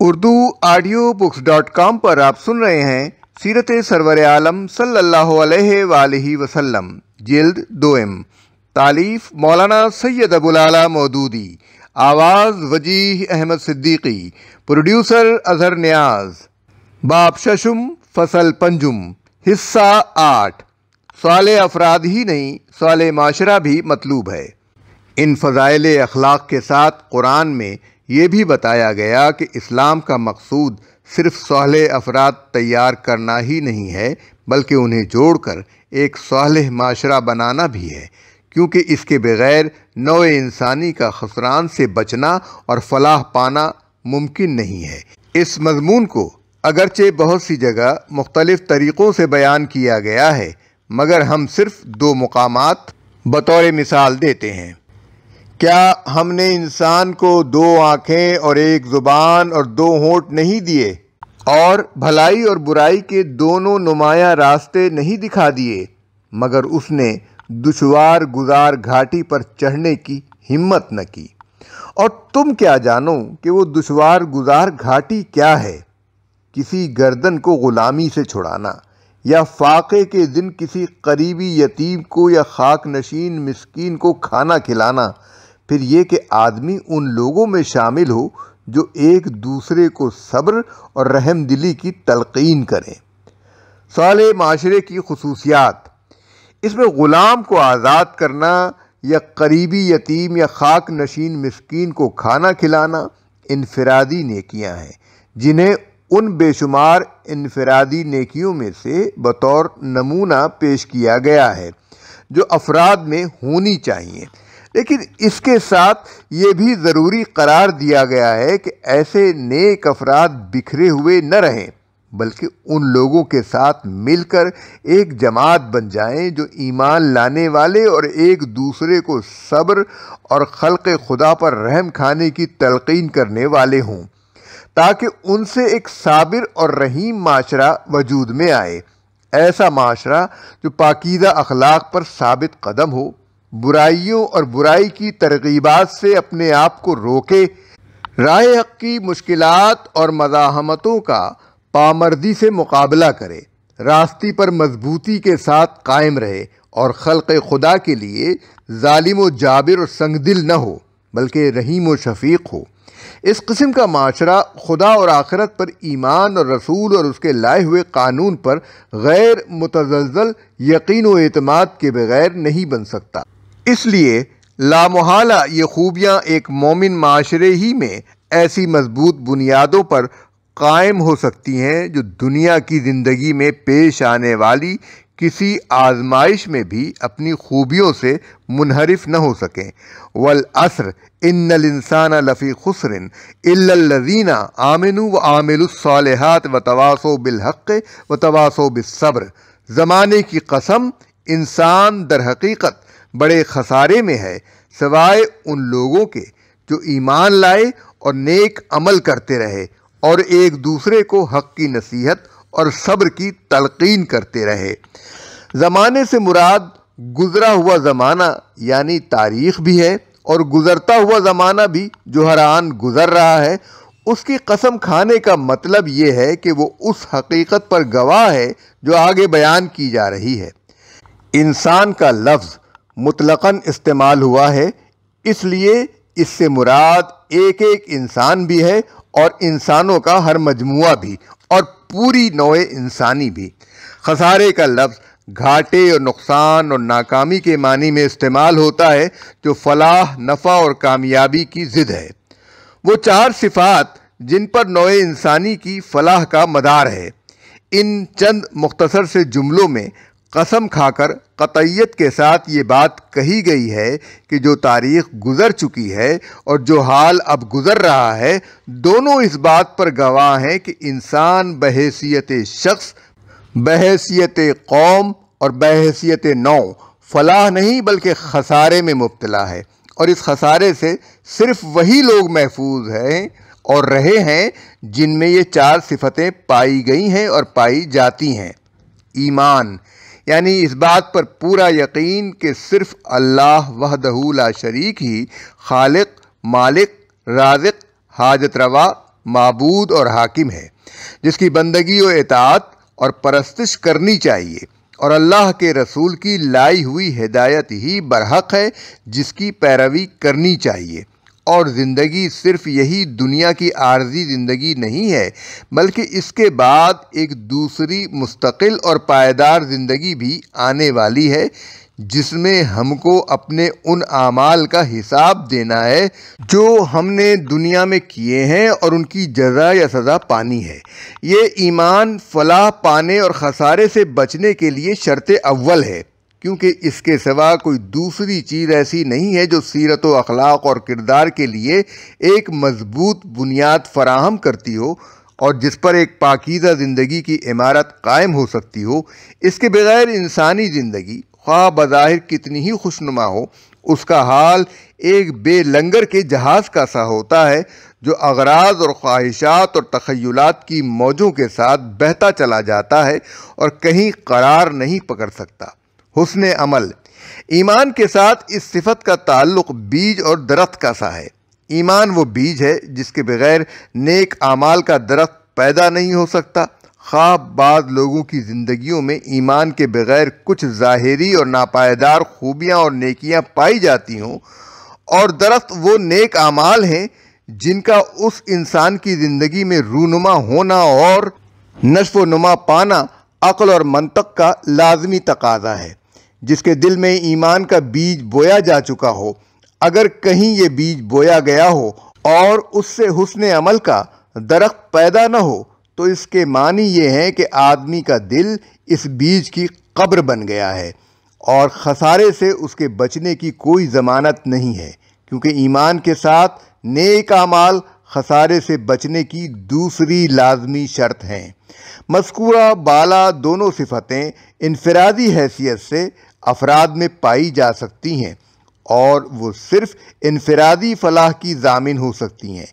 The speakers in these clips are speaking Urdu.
اردو آڈیو بکس.com پر آپ سن رہے ہیں سیرت سرور عالم صلی اللہ علیہ وآلہ وسلم جلد دوئم، تالیف مولانا سید ابوالعلا مودودی، آواز وجیح احمد صدیقی، پروڈیوسر اظہر نیاز۔ باب ششم، فصل پنجم، حصہ 8۔ صالح افراد ہی نہیں، صالح معاشرہ بھی مطلوب ہے۔ ان فضائل اخلاق کے ساتھ قرآن میں یہ بھی بتایا گیا کہ اسلام کا مقصود صرف صالح افراد تیار کرنا ہی نہیں ہے، بلکہ انہیں جوڑ کر ایک صالح معاشرہ بنانا بھی ہے، کیونکہ اس کے بغیر نوع انسانی کا خسران سے بچنا اور فلاح پانا ممکن نہیں ہے۔ اس مضمون کو اگرچہ بہت سی جگہ مختلف طریقوں سے بیان کیا گیا ہے، مگر ہم صرف 2 مقامات بطور مثال دیتے ہیں۔ کیا ہم نے انسان کو 2 آنکھیں اور 1 زبان اور 2 ہونٹ نہیں دیے، اور بھلائی اور برائی کے دونوں نمایاں راستے نہیں دکھا دیے، مگر اس نے دشوار گزار گھاٹی پر چڑھنے کی ہمت نہ کی؟ اور تم کیا جانو کہ وہ دشوار گزار گھاٹی کیا ہے؟ کسی گردن کو غلامی سے چھڑانا، یا فاقے کے دن کسی قریبی یتیم کو یا خاک نشین مسکین کو کھانا کھلانا، پھر یہ کہ آدمی ان لوگوں میں شامل ہو جو ایک دوسرے کو صبر اور رحم دلی کی تلقین کریں۔ صالح معاشرے کی خصوصیات: اس میں غلام کو آزاد کرنا یا قریبی یتیم یا خاک نشین مسکین کو کھانا کھلانا انفرادی نیکیاں ہیں، جنہیں ان بے شمار انفرادی نیکیوں میں سے بطور نمونہ پیش کیا گیا ہے جو افراد میں ہونی چاہیے، لیکن اس کے ساتھ یہ بھی ضروری قرار دیا گیا ہے کہ ایسے نیک افراد بکھرے ہوئے نہ رہیں، بلکہ ان لوگوں کے ساتھ مل کر ایک جماعت بن جائیں جو ایمان لانے والے اور ایک دوسرے کو صبر اور خلق خدا پر رحم کھانے کی تلقین کرنے والے ہوں، تاکہ ان سے ایک صابر اور رحیم معاشرہ وجود میں آئے۔ ایسا معاشرہ جو پاکیزہ اخلاق پر ثابت قدم ہو، برائیوں اور برائی کی ترغیبات سے اپنے آپ کو روکے، راہ حق کی مشکلات اور مزاحمتوں کا پامردی سے مقابلہ کرے، راستے پر مضبوطی کے ساتھ قائم رہے، اور خلق خدا کے لیے ظالم و جابر اور سنگ دل نہ ہو، بلکہ رحیم و شفیق ہو۔ اس قسم کا معاشرہ خدا اور آخرت پر ایمان اور رسول اور اس کے لائے ہوئے قانون پر غیر متزلزل یقین و اعتماد کے بغیر نہیں بن سکتا۔ اس لیے لامحالہ یہ خوبیاں ایک مومن معاشرے ہی میں ایسی مضبوط بنیادوں پر قائم ہو سکتی ہیں جو دنیا کی زندگی میں پیش آنے والی کسی آزمائش میں بھی اپنی خوبیوں سے منحرف نہ ہو سکیں۔ والعصر ان الانسان لفی خسر الا الذین آمنوا وعملوا الصالحات وتواصوا بالحق وتواصوا بالصبر۔ زمانے کی قسم، انسان در حقیقت بڑے خسارے میں ہے، سوائے ان لوگوں کے جو ایمان لائے اور نیک عمل کرتے رہے، اور ایک دوسرے کو حق کی نصیحت اور صبر کی تلقین کرتے رہے۔ زمانے سے مراد گزرا ہوا زمانہ یعنی تاریخ بھی ہے، اور گزرتا ہوا زمانہ بھی جو ہر آن گزر رہا ہے۔ اس کی قسم کھانے کا مطلب یہ ہے کہ وہ اس حقیقت پر گواہ ہے جو آگے بیان کی جا رہی ہے۔ انسان کا لفظ مطلقاً استعمال ہوا ہے، اس لیے اس سے مراد ایک انسان بھی ہے، اور انسانوں کا ہر مجموعہ بھی، اور پوری نوع انسانی بھی۔ خسارے کا لفظ گھاٹے اور نقصان اور ناکامی کے معنی میں استعمال ہوتا ہے، جو فلاح، نفع اور کامیابی کی ضد ہے۔ وہ 4 صفات جن پر نوع انسانی کی فلاح کا مدار ہے۔ ان چند مختصر سے جملوں میں قسم کھا کر قطعیت کے ساتھ یہ بات کہی گئی ہے کہ جو تاریخ گزر چکی ہے اور جو حال اب گزر رہا ہے، دونوں اس بات پر گواہ ہیں کہ انسان بحیثیت شخص، بحیثیت قوم اور بحیثیت نوع فلاح نہیں بلکہ خسارے میں مبتلا ہے، اور اس خسارے سے صرف وہی لوگ محفوظ ہیں اور رہے ہیں جن میں یہ 4 صفتیں پائی گئی ہیں اور پائی جاتی ہیں۔ ایمان یعنی اس بات پر پورا یقین کہ صرف اللہ وحدہ لا شریک ہی خالق، مالک، رازق، حاجت روا، معبود اور حاکم ہے، جس کی بندگی و اطاعت اور پرستش کرنی چاہیے، اور اللہ کے رسول کی لائی ہوئی ہدایت ہی برحق ہے جس کی پیروی کرنی چاہیے۔ اور زندگی صرف یہی دنیا کی عارضی زندگی نہیں ہے، بلکہ اس کے بعد ایک دوسری مستقل اور پائیدار زندگی بھی آنے والی ہے، جس میں ہم کو اپنے ان اعمال کا حساب دینا ہے جو ہم نے دنیا میں کیے ہیں اور ان کی جزا یا سزا پانی ہے۔ یہ ایمان فلاح پانے اور خسارے سے بچنے کے لیے شرط اول ہے، کیونکہ اس کے سوا کوئی دوسری چیز ایسی نہیں ہے جو سیرت و اخلاق اور کردار کے لیے ایک مضبوط بنیاد فراہم کرتی ہو اور جس پر ایک پاکیزہ زندگی کی عمارت قائم ہو سکتی ہو۔ اس کے بغیر انسانی زندگی خواہ بظاہر کتنی ہی خوشنما ہو، اس کا حال ایک بے لنگر کے جہاز کا سا ہوتا ہے جو اغراض اور خواہشات اور تخیلات کی موجوں کے ساتھ بہتا چلا جاتا ہے اور کہیں قرار نہیں پکڑ سکتا۔ حسن عمل، ایمان کے ساتھ اس صفت کا تعلق بیج اور درخت کا سا ہے۔ ایمان وہ بیج ہے جس کے بغیر نیک اعمال کا درخت پیدا نہیں ہو سکتا۔ خواہ بعض لوگوں کی زندگیوں میں ایمان کے بغیر کچھ ظاہری اور ناپائیدار خوبیاں اور نیکیاں پائی جاتی ہوں، اور درخت وہ نیک اعمال ہیں جن کا اس انسان کی زندگی میں رونما ہونا اور نشو و نما پانا عقل اور منطق کا لازمی تقاضا ہے۔ جس کے دل میں ایمان کا بیج بویا جا چکا ہو، اگر کہیں یہ بیج بویا گیا ہو اور اس سے حسن عمل کا درخت پیدا نہ ہو، تو اس کے معنی یہ ہے کہ آدمی کا دل اس بیج کی قبر بن گیا ہے اور خسارے سے اس کے بچنے کی کوئی ضمانت نہیں ہے، کیونکہ ایمان کے ساتھ نیک اعمال خسارے سے بچنے کی دوسری لازمی شرط ہیں۔ مذکورہ بالا دونوں صفتیں انفرادی حیثیت سے افراد میں پائی جا سکتی ہیں اور وہ صرف انفرادی فلاح کی ضامن ہو سکتی ہیں،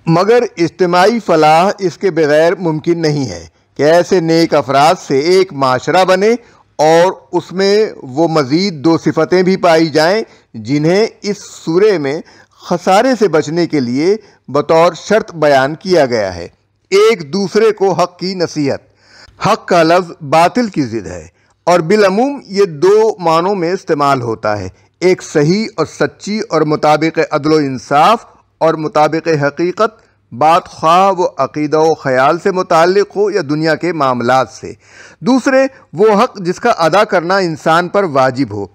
مگر اجتماعی فلاح اس کے بغیر ممکن نہیں ہے کہ ایسے نیک افراد سے ایک معاشرہ بنے اور اس میں وہ مزید دو صفتیں بھی پائی جائیں جنہیں اس سورے میں خسارے سے بچنے کے لیے بطور شرط بیان کیا گیا ہے۔ ایک دوسرے کو حق کی نصیحت۔ حق کا لفظ باطل کی ضد ہے اور بالعموم یہ دو معنوں میں استعمال ہوتا ہے، ایک صحیح اور سچی اور مطابق عدل و انصاف اور مطابق حقیقت بات، خواہ وہ عقیدہ و خیال سے متعلق ہو یا دنیا کے معاملات سے۔ دوسرے وہ حق جس کا ادا کرنا انسان پر واجب ہو،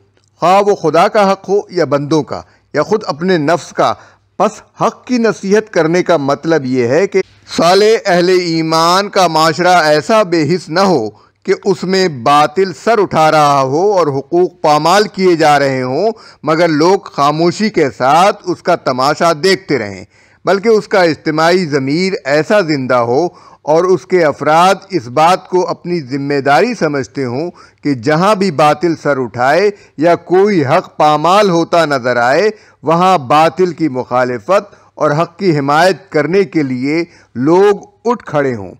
خواہ وہ خدا کا حق ہو یا بندوں کا یا خود اپنے نفس کا۔ پس حق کی نصیحت کرنے کا مطلب یہ ہے کہ صالح اہل ایمان کا معاشرہ ایسا بے حس نہ ہو کہ اس میں باطل سر اٹھا رہا ہو اور حقوق پامال کیے جا رہے ہوں، مگر لوگ خاموشی کے ساتھ اس کا تماشا دیکھتے رہیں، بلکہ اس کا اجتماعی ضمیر ایسا زندہ ہو اور اس کے افراد اس بات کو اپنی ذمہ داری سمجھتے ہوں کہ جہاں بھی باطل سر اٹھائے یا کوئی حق پامال ہوتا نظر آئے، وہاں باطل کی مخالفت اور حق کی حمایت کرنے کے لیے لوگ اٹھ کھڑے ہوں۔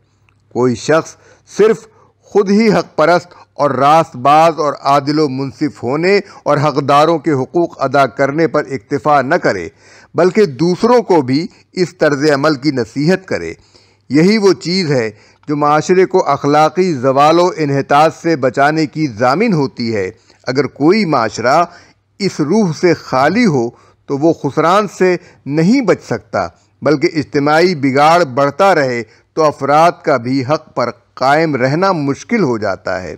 کوئی شخص صرف خود ہی حق پرست اور راست باز اور عادل و منصف ہونے اور حقداروں کے حقوق ادا کرنے پر اکتفا نہ کرے، بلکہ دوسروں کو بھی اس طرز عمل کی نصیحت کرے۔ یہی وہ چیز ہے جو معاشرے کو اخلاقی زوال و انحطاط سے بچانے کی ضامن ہوتی ہے۔ اگر کوئی معاشرہ اس روح سے خالی ہو تو وہ خسران سے نہیں بچ سکتا، بلکہ اجتماعی بگاڑ بڑھتا رہے تو افراد کا بھی حق پر قائم رہنا مشکل ہو جاتا ہے۔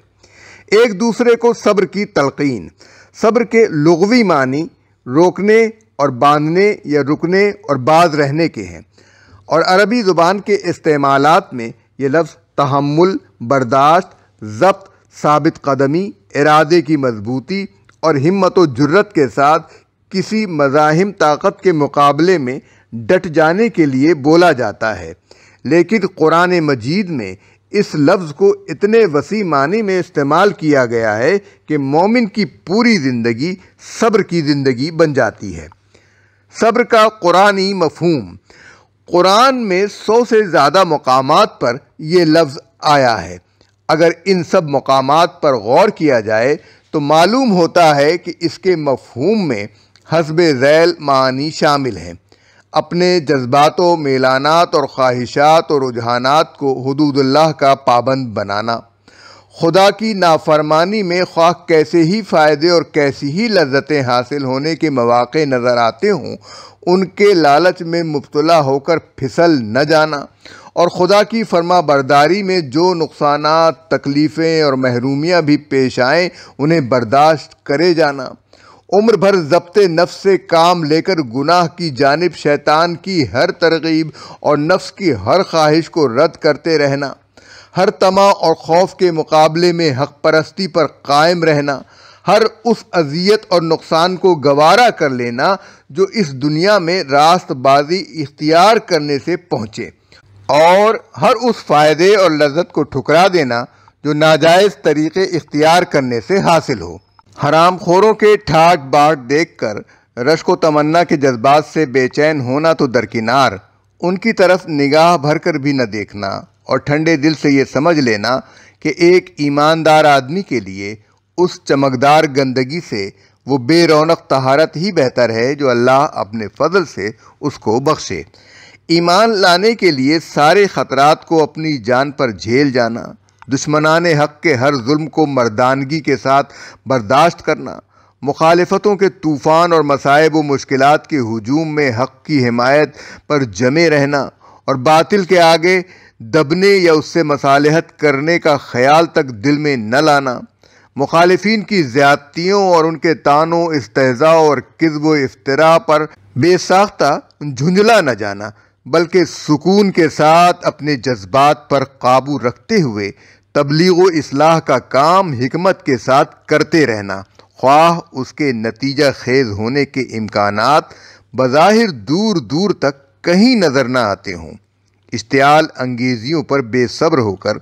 ایک دوسرے کو صبر کی تلقین۔ صبر کے لغوی معنی روکنے اور باندھنے یا رکنے اور باز رہنے کے ہیں، اور عربی زبان کے استعمالات میں یہ لفظ تحمل، برداشت، ضبط، ثابت قدمی، ارادے کی مضبوطی اور ہمت و جرت کے ساتھ کسی مزاحم طاقت کے مقابلے میں ڈٹ جانے کے لیے بولا جاتا ہے۔ لیکن قرآن مجید میں اس لفظ کو اتنے وسیع معنی میں استعمال کیا گیا ہے کہ مومن کی پوری زندگی صبر کی زندگی بن جاتی ہے۔ صبر کا قرآنی مفہوم۔ قرآن میں 100 سے زیادہ مقامات پر یہ لفظ آیا ہے۔ اگر ان سب مقامات پر غور کیا جائے تو معلوم ہوتا ہے کہ اس کے مفہوم میں حسب ذیل معانی شامل ہیں۔ اپنے جذبات و میلانات اور خواہشات اور رجحانات کو حدود اللہ کا پابند بنانا، خدا کی نافرمانی میں خواہ کیسے ہی فائدے اور کیسی ہی لذتیں حاصل ہونے کے مواقع نظر آتے ہوں، ان کے لالچ میں مبتلا ہو کر پھسل نہ جانا، اور خدا کی فرما برداری میں جو نقصانات، تکلیفیں اور محرومیاں بھی پیش آئیں انہیں برداشت کرے جانا، عمر بھر ضبط نفس سے کام لے کر گناہ کی جانب شیطان کی ہر ترغیب اور نفس کی ہر خواہش کو رد کرتے رہنا، ہر طمع اور خوف کے مقابلے میں حق پرستی پر قائم رہنا، ہر اس اذیت اور نقصان کو گوارا کر لینا جو اس دنیا میں راست بازی اختیار کرنے سے پہنچے، اور ہر اس فائدے اور لذت کو ٹھکرا دینا جو ناجائز طریقے اختیار کرنے سے حاصل ہو۔ حرام خوروں کے ٹھاٹ باٹ دیکھ کر رشک و تمنا کے جذبات سے بے چین ہونا تو درکنار، ان کی طرف نگاہ بھر کر بھی نہ دیکھنا اور ٹھنڈے دل سے یہ سمجھ لینا کہ ایک ایماندار آدمی کے لیے اس چمکدار گندگی سے وہ بے رونق طہارت ہی بہتر ہے جو اللہ اپنے فضل سے اس کو بخشے۔ ایمان لانے کے لیے سارے خطرات کو اپنی جان پر جھیل جانا، دشمنان حق کے ہر ظلم کو مردانگی کے ساتھ برداشت کرنا، مخالفتوں کے طوفان اور مصائب و مشکلات کے ہجوم میں حق کی حمایت پر جمے رہنا، اور باطل کے آگے دبنے یا اس سے مصالحت کرنے کا خیال تک دل میں نہ لانا، مخالفین کی زیادتیوں اور ان کے طعنوں، استہزاء اور کذب و افتراء پر بے ساختہ جھنجھلا نہ جانا، بلکہ سکون کے ساتھ اپنے جذبات پر قابو رکھتے ہوئے تبلیغ و اصلاح کا کام حکمت کے ساتھ کرتے رہنا، خواہ اس کے نتیجہ خیز ہونے کے امکانات بظاہر دور دور تک کہیں نظر نہ آتے ہوں۔ اشتعال انگیزیوں پر بے صبر ہو کر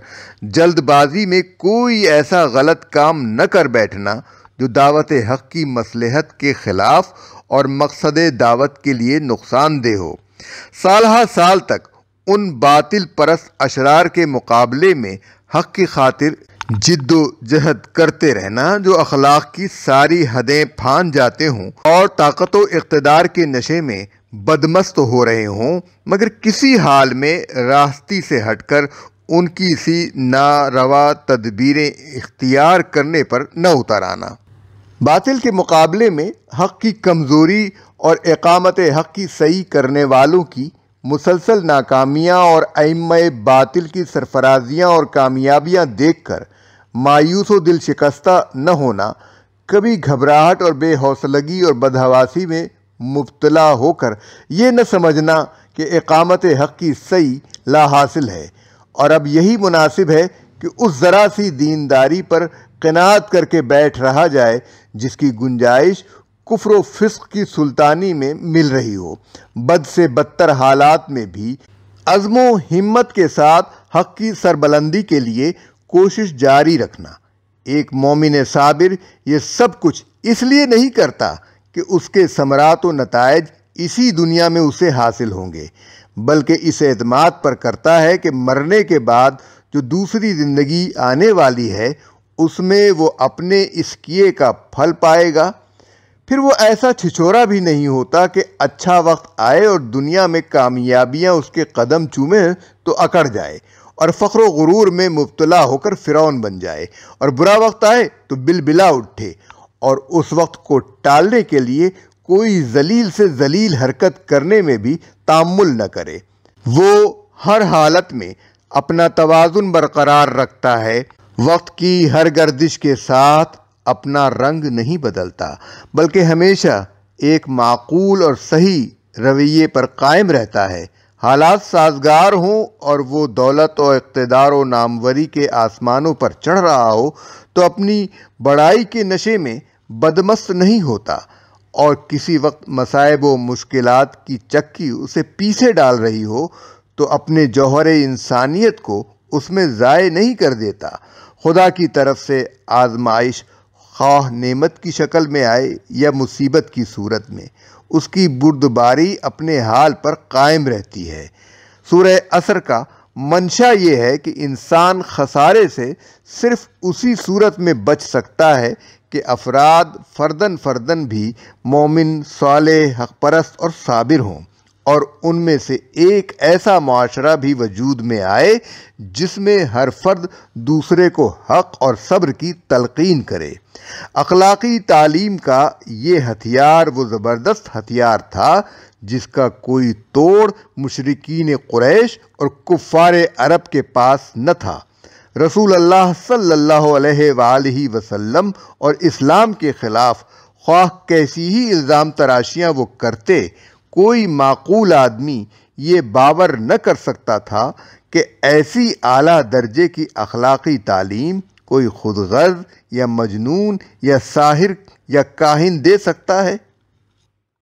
جلد بازی میں کوئی ایسا غلط کام نہ کر بیٹھنا جو دعوت حق کی مصلحت کے خلاف اور مقصد دعوت کے لیے نقصان دہ ہو۔ سالہ سال تک ان باطل پرست اشرار کے مقابلے میں حق کی خاطر جد و جہد کرتے رہنا جو اخلاق کی ساری حدیں پھان جاتے ہوں اور طاقت و اقتدار کے نشے میں بدمست ہو رہے ہوں، مگر کسی حال میں راستی سے ہٹ کر ان کی سی ناروا تدبیریں اختیار کرنے پر نہ اتر آنا۔ باطل کے مقابلے میں حق کی کمزوری اور اقامت حق کی صحیح کرنے والوں کی مسلسل ناکامیاں اور ائمہ باطل کی سرفرازیاں اور کامیابیاں دیکھ کر مایوس و دل شکستہ نہ ہونا، کبھی گھبراہٹ اور بے حوصلگی اور بدحواسی میں مبتلا ہو کر یہ نہ سمجھنا کہ اقامت حق کی صحیح لا حاصل ہے، اور اب یہی مناسب ہے کہ اس ذرا سی دینداری پر قناعت کر کے بیٹھ رہا جائے جس کی گنجائش کفر و فسق کی سلطانی میں مل رہی ہو۔ بد سے بدتر حالات میں بھی عزم و ہمت کے ساتھ حق کی سربلندی کے لیے کوشش جاری رکھنا۔ ایک مومن صابر یہ سب کچھ اس لیے نہیں کرتا کہ اس کے ثمرات و نتائج اسی دنیا میں اسے حاصل ہوں گے، بلکہ اس اعتماد پر کرتا ہے کہ مرنے کے بعد جو دوسری زندگی آنے والی ہے اس میں وہ اپنے اس کیے کا پھل پائے گا۔ پھر وہ ایسا چھچورا بھی نہیں ہوتا کہ اچھا وقت آئے اور دنیا میں کامیابیاں اس کے قدم چومے تو اکڑ جائے اور فخر و غرور میں مبتلا ہو کر فرعون بن جائے، اور برا وقت آئے تو بلبلا اٹھے اور اس وقت کو ٹالنے کے لیے کوئی ذلیل سے ذلیل حرکت کرنے میں بھی تامل نہ کرے۔ وہ ہر حالت میں اپنا توازن برقرار رکھتا ہے، وقت کی ہر گردش کے ساتھ اپنا رنگ نہیں بدلتا، بلکہ ہمیشہ ایک معقول اور صحیح رویے پر قائم رہتا ہے۔ حالات سازگار ہوں اور وہ دولت و اقتدار و ناموری کے آسمانوں پر چڑھ رہا ہو تو اپنی بڑائی کے نشے میں بدمست نہیں ہوتا، اور کسی وقت مصائب و مشکلات کی چکی اسے پیچھے ڈال رہی ہو تو اپنے جوہر انسانیت کو اس میں ضائع نہیں کر دیتا۔ خدا کی طرف سے آزمائش خواہ نعمت کی شکل میں آئے یا مصیبت کی صورت میں، اس کی بردباری اپنے حال پر قائم رہتی ہے۔ سورہ عصر کا منشا یہ ہے کہ انسان خسارے سے صرف اسی صورت میں بچ سکتا ہے کہ افراد فردن بھی مومن، صالح، حق پرست اور صابر ہوں، اور ان میں سے ایک ایسا معاشرہ بھی وجود میں آئے جس میں ہر فرد دوسرے کو حق اور صبر کی تلقین کرے۔ اخلاقی تعلیم کا یہ ہتھیار وہ زبردست ہتھیار تھا جس کا کوئی توڑ مشرکین قریش اور کفار عرب کے پاس نہ تھا۔ رسول اللہ صلی اللہ علیہ وآلہ وسلم اور اسلام کے خلاف خواہ کیسی ہی الزام تراشیاں وہ کرتے، کوئی معقول آدمی یہ باور نہ کر سکتا تھا کہ ایسی اعلیٰ درجے کی اخلاقی تعلیم کوئی خود غرض یا مجنون یا ساحر یا کاہن دے سکتا ہے۔